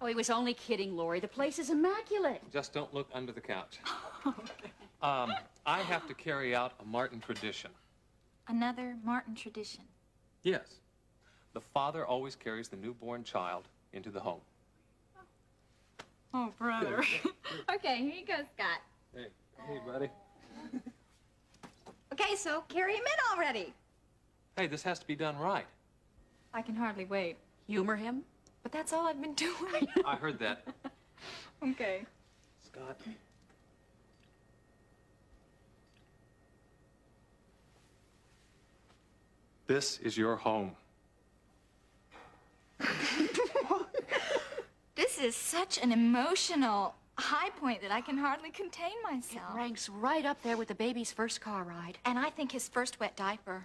Oh, he was only kidding, Lori. The place is immaculate. Just don't look under the couch. I have to carry out a Martin tradition. Another Martin tradition. Yes. The father always carries the newborn child into the home. Oh, brother. Okay, here you go, Scott. Hey, buddy. Okay, so carry him in already. Hey, this has to be done right. I can hardly wait. Humor him? But that's all I've been doing. I heard that. Okay. Scott. This is your home. This is such an emotional high point that I can hardly contain It myself. ranks right up there with the baby's first car ride. And I think his first wet diaper.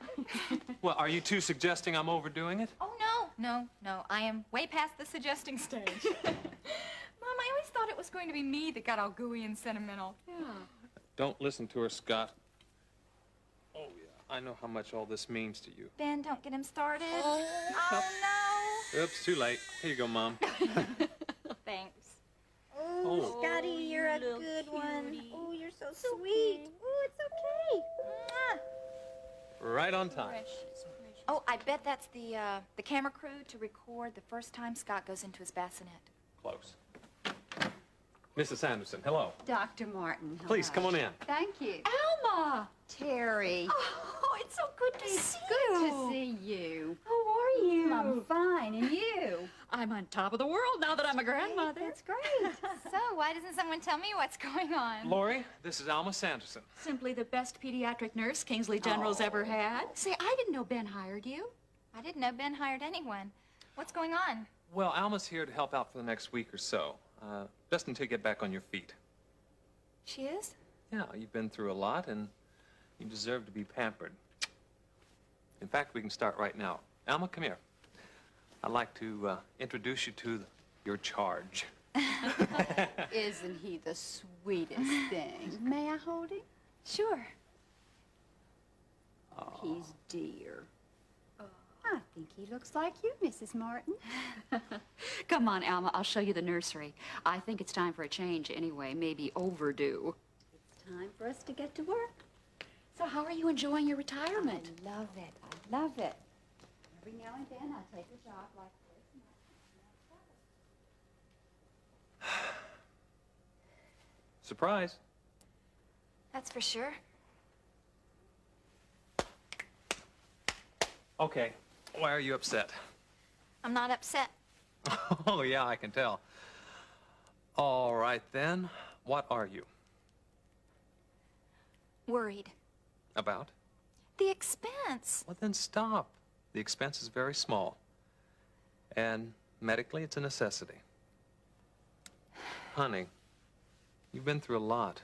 Well, are you two suggesting I'm overdoing it? Oh, no. I am way past the suggesting stage. Mom, I always thought it was going to be me that got all gooey and sentimental. Yeah. Don't listen to her, Scott. Oh, yeah. I know how much all this means to you. Ben, don't get him started. Oh, no. Oops, too late. Here you go, Mom. Thanks. Oh. Scotty, you're a good one. Oh, you're so sweet. Oh, it's okay. Mwah. Right on time. Oh, I bet that's the camera crew to record the first time Scott goes into his bassinet. Close. Mrs. Anderson, hello. Dr. Martin. Please, come on in. Thank you. Alma! Terry. Oh, it's so good to see Good you. to see you. How are you? I'm fine, and you? I'm on top of the world now that I'm a grandmother. That's great. So, why doesn't someone tell me what's going on? Lori, this is Alma Sanderson. Simply the best pediatric nurse Kingsley General's ever had. Say, I didn't know Ben hired you. I didn't know Ben hired anyone. What's going on? Well, Alma's here to help out for the next week or so. Just until you get back on your feet. She is? Yeah, you've been through a lot, and you deserve to be pampered. In fact, we can start right now. Alma, come here. I'd like to introduce you to your charge. Isn't he the sweetest thing? May I hold him? Sure. He's dear. I think he looks like you, Mrs. Martin. Come on, Alma, I'll show you the nursery. I think it's time for a change anyway, maybe overdue. It's time for us to get to work. So how are you enjoying your retirement? I love it. I love it. Every now and then I take a job like this. And Surprise. That's for sure. Okay, why are you upset? I'm not upset. Oh, yeah, I can tell. All right, then. What are you? Worried. About? The expense. Well, then stop. The expense is very small. And medically, it's a necessity. Honey, you've been through a lot.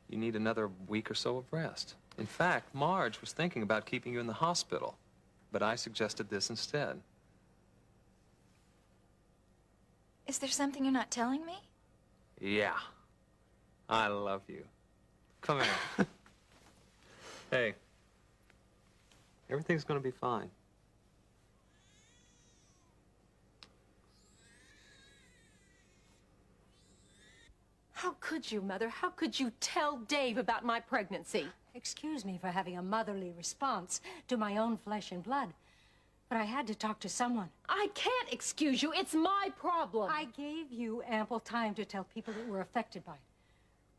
You need another week or so of rest. In fact, Marge was thinking about keeping you in the hospital, but I suggested this instead. Is there something you're not telling me? Yeah. I love you. Come here. Hey. Everything's gonna be fine. How could you, Mother? How could you tell Dave about my pregnancy? Excuse me for having a motherly response to my own flesh and blood, but I had to talk to someone. I can't excuse you. It's my problem. I gave you ample time to tell people that were affected by it.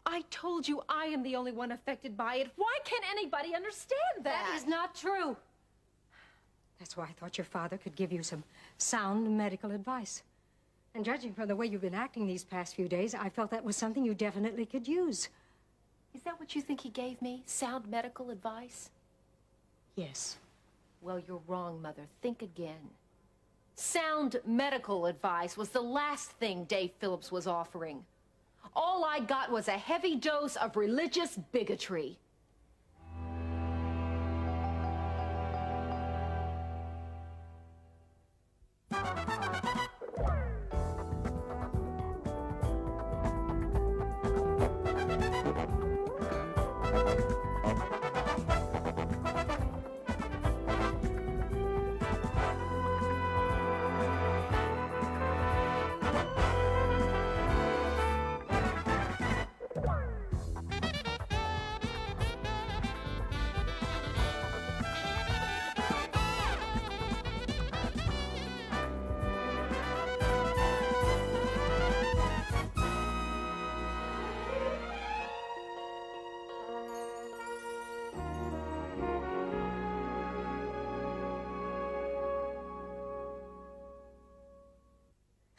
I told you I am the only one affected by it. Why can't anybody understand that? That is not true. That's why I thought your father could give you some sound medical advice. And judging from the way you've been acting these past few days, I felt that was something you definitely could use. Is that what you think he gave me? Sound medical advice? Yes. Well, you're wrong, Mother. Think again. Sound medical advice was the last thing Dave Phillips was offering. All I got was a heavy dose of religious bigotry.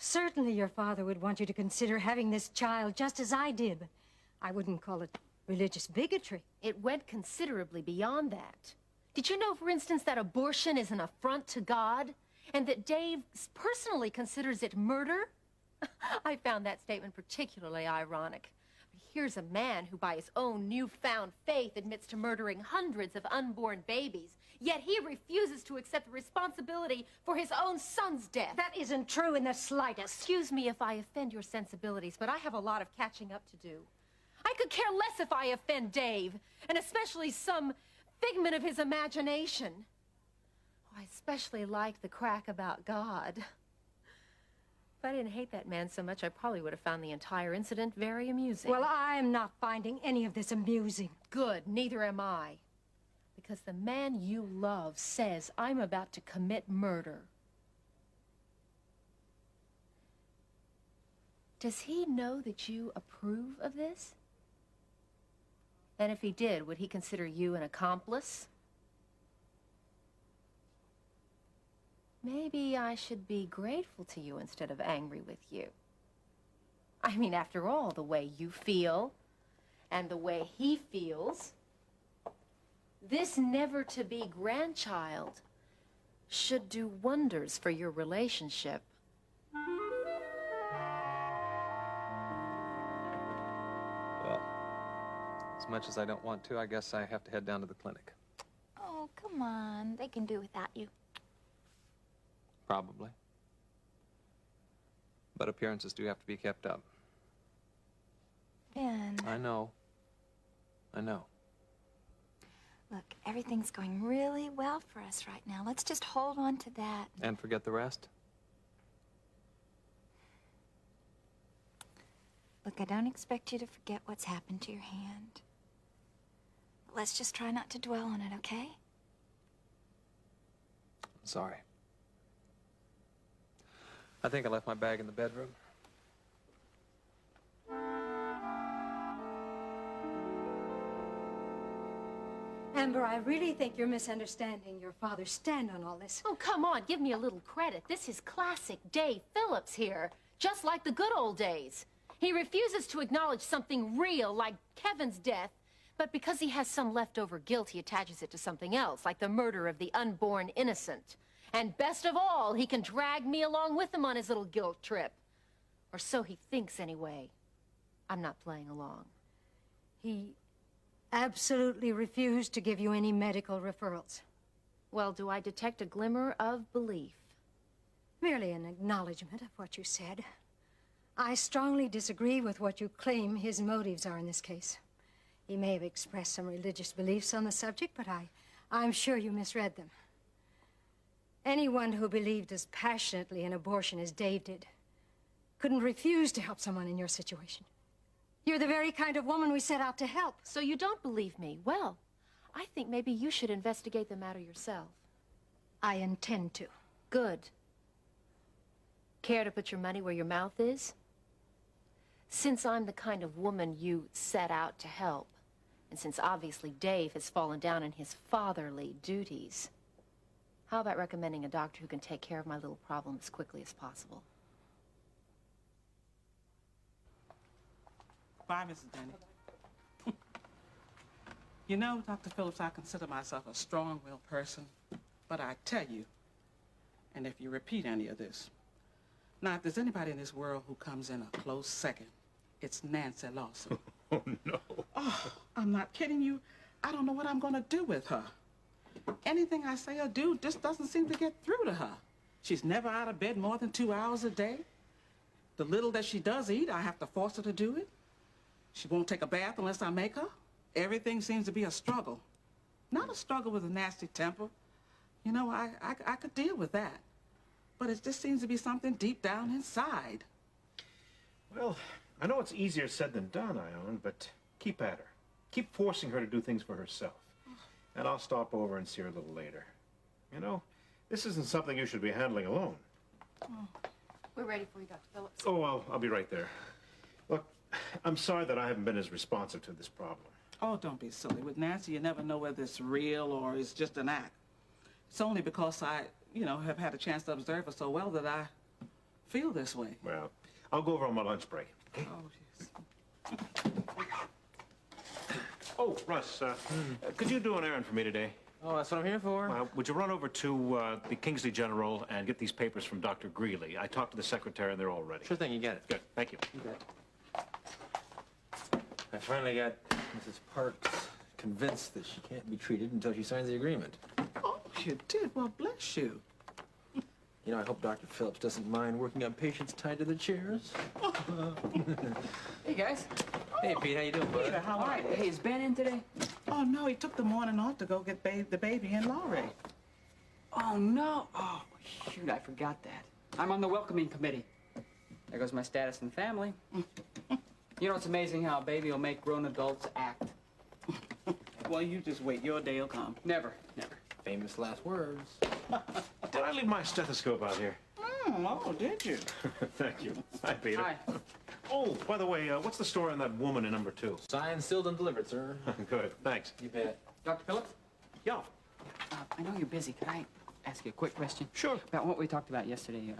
Certainly your father would want you to consider having this child just as I did, but I wouldn't call it religious bigotry. It went considerably beyond that. Did you know, for instance, that abortion is an affront to God? And that Dave personally considers it murder? I found that statement particularly ironic. Here's a man who, by his own newfound faith, admits to murdering hundreds of unborn babies, yet he refuses to accept the responsibility for his own son's death. That isn't true in the slightest. Excuse me if I offend your sensibilities, but I have a lot of catching up to do. I could care less if I offend Dave, and especially some figment of his imagination. Oh, I especially like the crack about God. If I didn't hate that man so much, I probably would have found the entire incident very amusing. Well, I'm not finding any of this amusing. Good, neither am I. Because the man you love says I'm about to commit murder. Does he know that you approve of this? And if he did, would he consider you an accomplice? Maybe I should be grateful to you instead of angry with you. I mean, after all, the way you feel and the way he feels, this never-to-be grandchild should do wonders for your relationship. Well, as much as I don't want to, I guess I have to head down to the clinic. Oh, come on. They can do without you. Probably. But appearances do have to be kept up. Ben, I know. I know. look, everything's going really well for us right now. Let's just hold on to that. And forget the rest? Look, I don't expect you to forget what's happened to your hand. But let's just try not to dwell on it, okay? Sorry. I think I left my bag in the bedroom. Amber, I really think you're misunderstanding your father's stand on all this. Oh, come on, give me a little credit. This is classic Dave Phillips here, just like the good old days. He refuses to acknowledge something real, like Kevin's death, but because he has some leftover guilt, he attaches it to something else, like the murder of the unborn innocent. And best of all, he can drag me along with him on his little guilt trip. Or so he thinks, anyway. I'm not playing along. He absolutely refused to give you any medical referrals. Well, do I detect a glimmer of belief? Merely an acknowledgement of what you said. I strongly disagree with what you claim his motives are in this case. He may have expressed some religious beliefs on the subject, but I'm sure you misread them. Anyone who believed as passionately in abortion as Dave did couldn't refuse to help someone in your situation. You're the very kind of woman we set out to help. So you don't believe me? Well, I think maybe you should investigate the matter yourself. I intend to. Good. Care to put your money where your mouth is? Since I'm the kind of woman you set out to help, and since obviously Dave has fallen down in his fatherly duties, how about recommending a doctor who can take care of my little problem as quickly as possible? Bye, Mrs. Denny. You know, Dr. Phillips, I consider myself a strong-willed person, but I tell you, and if you repeat any of this, now, if there's anybody in this world who comes in a close second, it's Nancy Lawson. Oh, no. Oh, I'm not kidding you. I don't know what I'm going to do with her. Anything I say or do just doesn't seem to get through to her. She's never out of bed more than 2 hours a day. The little that she does eat, I have to force her to do it. She won't take a bath unless I make her. Everything seems to be a struggle. Not a struggle with a nasty temper. You know, I could deal with that. But it just seems to be something deep down inside. Well, I know it's easier said than done, Ione, but keep at her. Keep forcing her to do things for herself. And I'll stop over and see her a little later. You know, this isn't something you should be handling alone. Oh. We're ready for you, Dr. Phillips. Oh, I'll be right there. Look, I'm sorry that I haven't been as responsive to this problem. Oh, don't be silly. With Nancy, you never know whether it's real or it's just an act. It's only because I, have had a chance to observe her so well that I feel this way. Well, I'll go over on my lunch break. Okay? Oh, yes. Oh, Russ, could you do an errand for me today? Oh, that's what I'm here for. Would you run over to the Kingsley General and get these papers from Dr. Greeley? I talked to the secretary and they're all ready. Sure thing, you get it. Good, thank you. I finally got Mrs. Parks convinced that she can't be treated until she signs the agreement. Oh, you did? Well, bless you. You know, I hope Dr. Phillips doesn't mind working on patients tied to the chairs. Hey, guys. Hey, Pete, how you doing, bud? Peter, how All are right. you? Hey, is Ben in today? Oh, no, he took the morning off to go get the baby and Laurie. Oh, no. Oh, shoot, I forgot that. I'm on the welcoming committee. There goes my status in the family. You know, it's amazing how a baby will make grown adults act. Well, you just wait. Your day will come. Never, never. Famous last words. Did I leave my stethoscope out here? Oh, did you? Thank you. Hi, Peter. Hi. Oh, by the way, what's the story on that woman in number 2? Signed, sealed, and delivered, sir. Good, thanks. You bet. Dr. Phillips? Yeah. I know you're busy. Could I ask you a quick question? Sure. About what we talked about yesterday,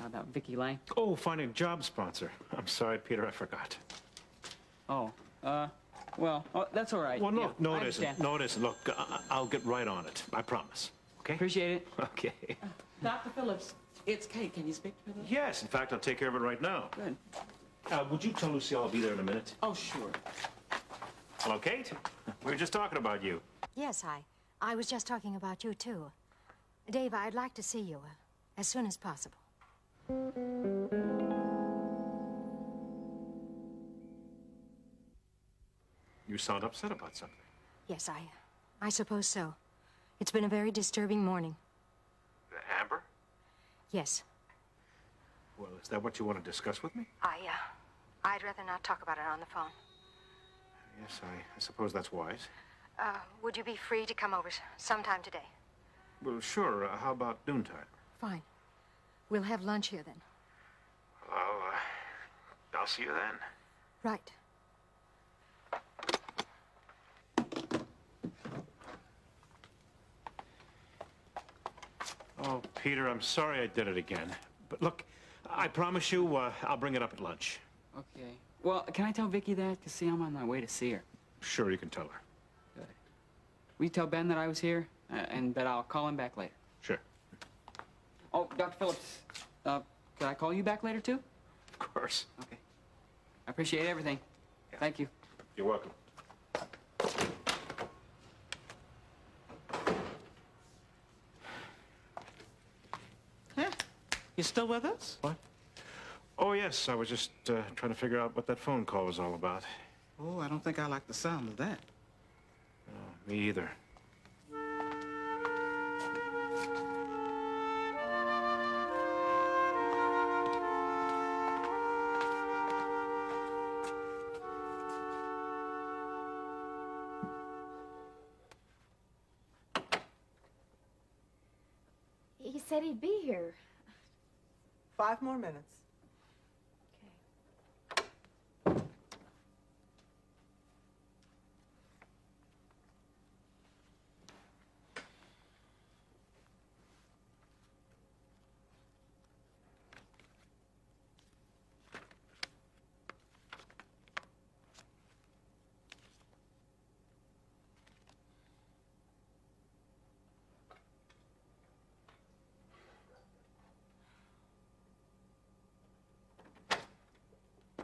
about Vicky Lang. Oh, finding a job sponsor. I'm sorry, Peter, I forgot. Oh, well, that's all right. Well, no, Yeah, no, I it isn't. understand. No, it isn't. Look, I'll get right on it. I promise. Okay? Appreciate it. Okay. Dr. Phillips, it's Kate. Can you speak to her? Yes, in fact, I'll take care of it right now. Good. Would you tell Lucille I'll be there in a minute? Oh, sure. Hello, Kate? We were just talking about you. Yes, I was just talking about you, too. Dave, I'd like to see you as soon as possible. You sound upset about something. Yes, I suppose so. It's been a very disturbing morning. Amber? Yes. Well, is that what you want to discuss with me? I'd rather not talk about it on the phone. Yes, I suppose that's wise. Would you be free to come over sometime today? Well, sure. How about noontime? Fine. We'll have lunch here then. I'll see you then. Right. Oh, Peter, I'm sorry I did it again. But look, I promise you I'll bring it up at lunch. Okay. Well, can I tell Vicky that? Because, see, I'm on my way to see her. Sure, you can tell her. Good. Will you tell Ben that I was here and that I'll call him back later? Sure. Oh, Dr. Phillips, could I call you back later, too? Of course. Okay. I appreciate everything. Yeah. Thank you. You're welcome. Yeah. You still with us? What? Oh, yes. I was just trying to figure out what that phone call was all about. Oh, I don't think I like the sound of that. Oh, me either. He said he'd be here. 5 more minutes.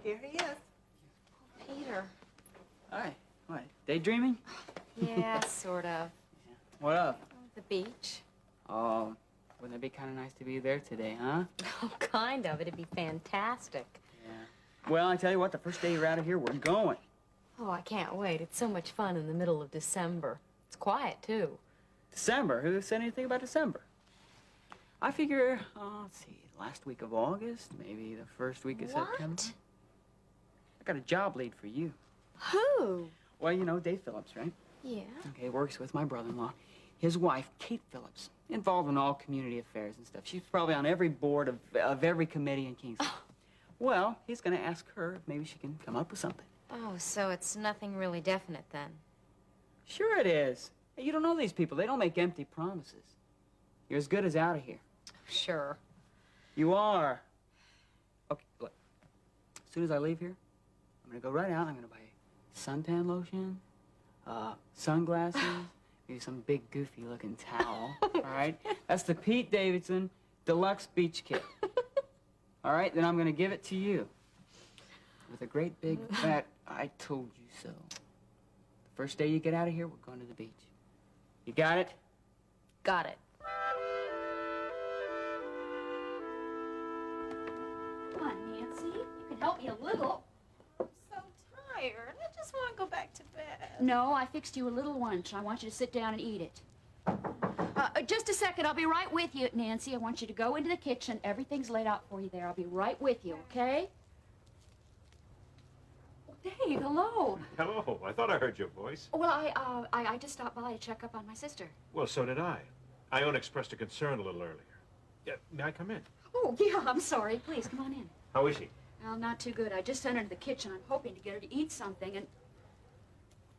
Here he is. Peter. Hi. What, daydreaming? Yeah, sort of. What up? The beach. Oh, wouldn't it be kind of nice to be there today, huh? Oh, kind of. It'd be fantastic. Yeah. Well, I tell you what, the first day you're out of here, we're going. Oh, I can't wait. It's so much fun in the middle of December. It's quiet, too. December? Who said anything about December? I figure, let's see, last week of August, maybe the first week of September. I got a job lead for you. Who? Well, you know Dave Phillips, right? Yeah. Okay, works with my brother-in-law. His wife, Kate Phillips, involved in all community affairs and stuff. She's probably on every board of every committee in Kingston. Well, he's going to ask her if maybe she can come up with something. Oh, so it's nothing really definite then. Sure it is. Hey, you don't know these people. They don't make empty promises. You're as good as out of here. Sure. You are. Okay, look. As soon as I leave here, I'm gonna go right out. I'm gonna buy suntan lotion, sunglasses, maybe some big goofy-looking towel. All right? That's the Pete Davidson Deluxe Beach Kit. All right? Then I'm gonna give it to you with a great big fat "I told you so." The first day you get out of here, we're going to the beach. You got it? Got it. Come on, Nancy. You can help me a little. I'm so tired. I just want to go back to bed. No, I fixed you a little lunch. I want you to sit down and eat it. Just a second. I'll be right with you, Nancy. I want you to go into the kitchen. Everything's laid out for you there. I'll be right with you, okay? Oh, Dave, hello. Hello. I thought I heard your voice. Well, I just stopped by to check up on my sister. Well, so did I. Ione expressed a concern a little earlier. Yeah, may I come in? Oh, yeah, I'm sorry. Please, come on in. How is she? Well, not too good. I just sent her to the kitchen. I'm hoping to get her to eat something, and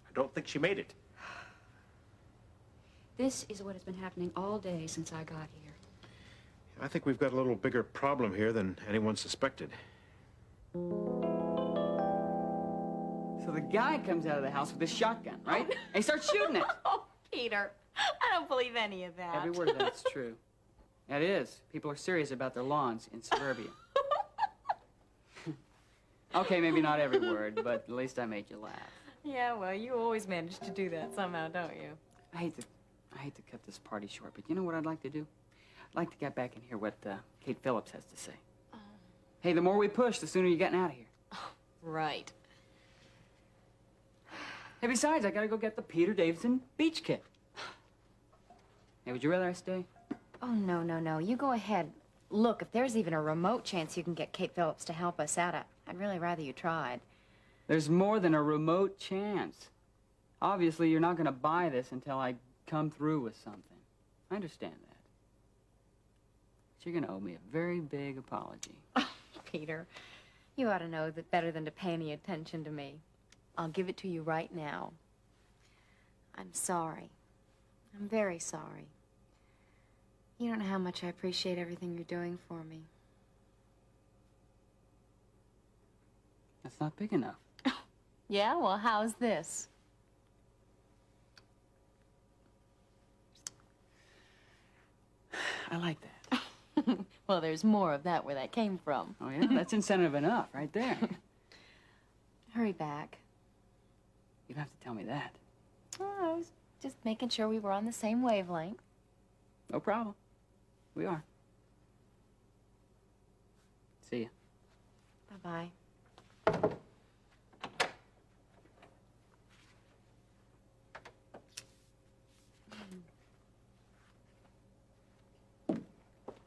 I don't think she made it. this is what has been happening all day since I got here. I think we've got a little bigger problem here than anyone suspected. So the guy comes out of the house with his shotgun, right? And he starts shooting it. Oh, Peter, I don't believe any of that. Every word of that's true. That is. People are serious about their lawns in suburbia. Okay, maybe not every word, but at least I made you laugh. Yeah, well, you always manage to do that somehow, don't you? I hate to cut this party short, but you know what I'd like to do? I'd like to get back and hear what Kate Phillips has to say. Hey, the more we push, the sooner you're getting out of here. Right. Hey, besides, I gotta go get the Peter Davidson Beach Kit. Hey, would you rather I stay? Oh, no, no, no. You go ahead. Look, if there's even a remote chance you can get Kate Phillips to help us out, I'd really rather you tried. There's more than a remote chance. Obviously, you're not gonna buy this until I come through with something. I understand that. But you're gonna owe me a very big apology. Peter, you ought to know that better than to pay any attention to me. I'll give it to you right now. I'm sorry. I'm very sorry. You don't know how much I appreciate everything you're doing for me. That's not big enough. Yeah? Well, how's this? I like that. Well, there's more of that where that came from. Oh, yeah? That's incentive enough right there. Hurry back. You don't have to tell me that. Oh, I was just making sure we were on the same wavelength. No problem. We are. See ya. Bye-bye.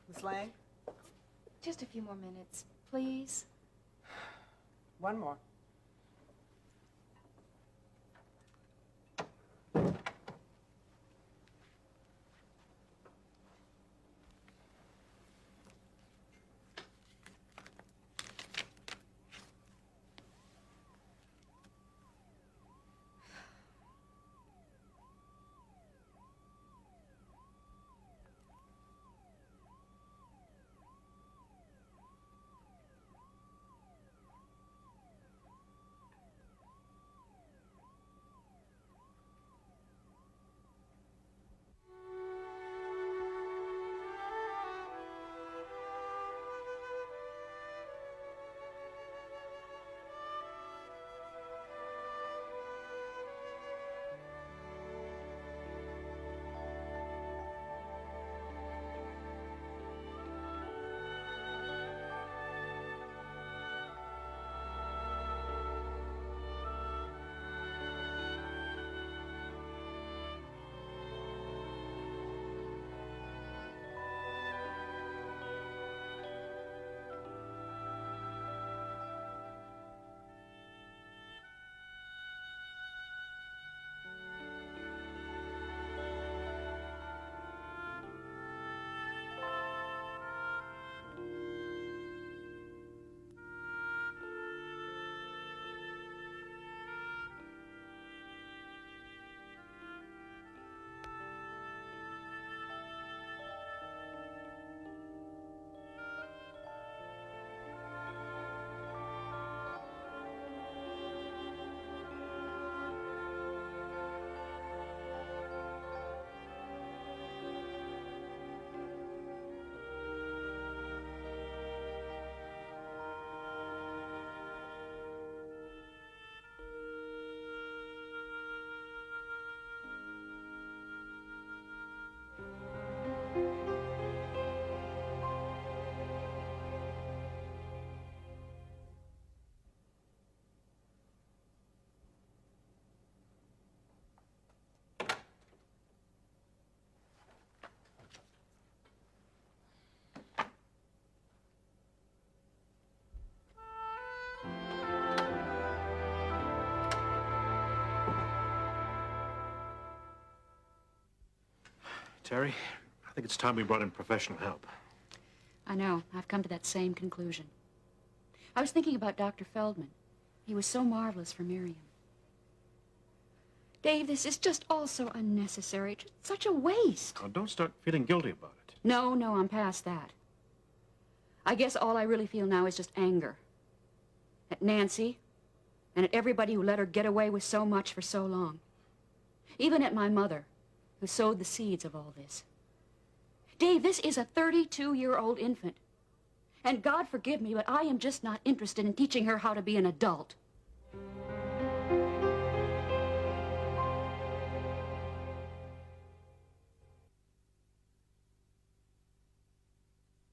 Miss Lang, Just a few more minutes, please. one more. Sherry. I think it's time we brought in professional help. I know. I've come to that same conclusion. I was thinking about Dr. Feldman. He was so marvelous for Miriam. Dave, this is just all so unnecessary. Just such a waste. Now, don't start feeling guilty about it. No, I'm past that. I guess all I really feel now is just anger. At Nancy, and at everybody who let her get away with so much for so long. Even at my mother, who sowed the seeds of all this. Dave, this is a 32-year-old infant. And God forgive me, but I am just not interested in teaching her how to be an adult.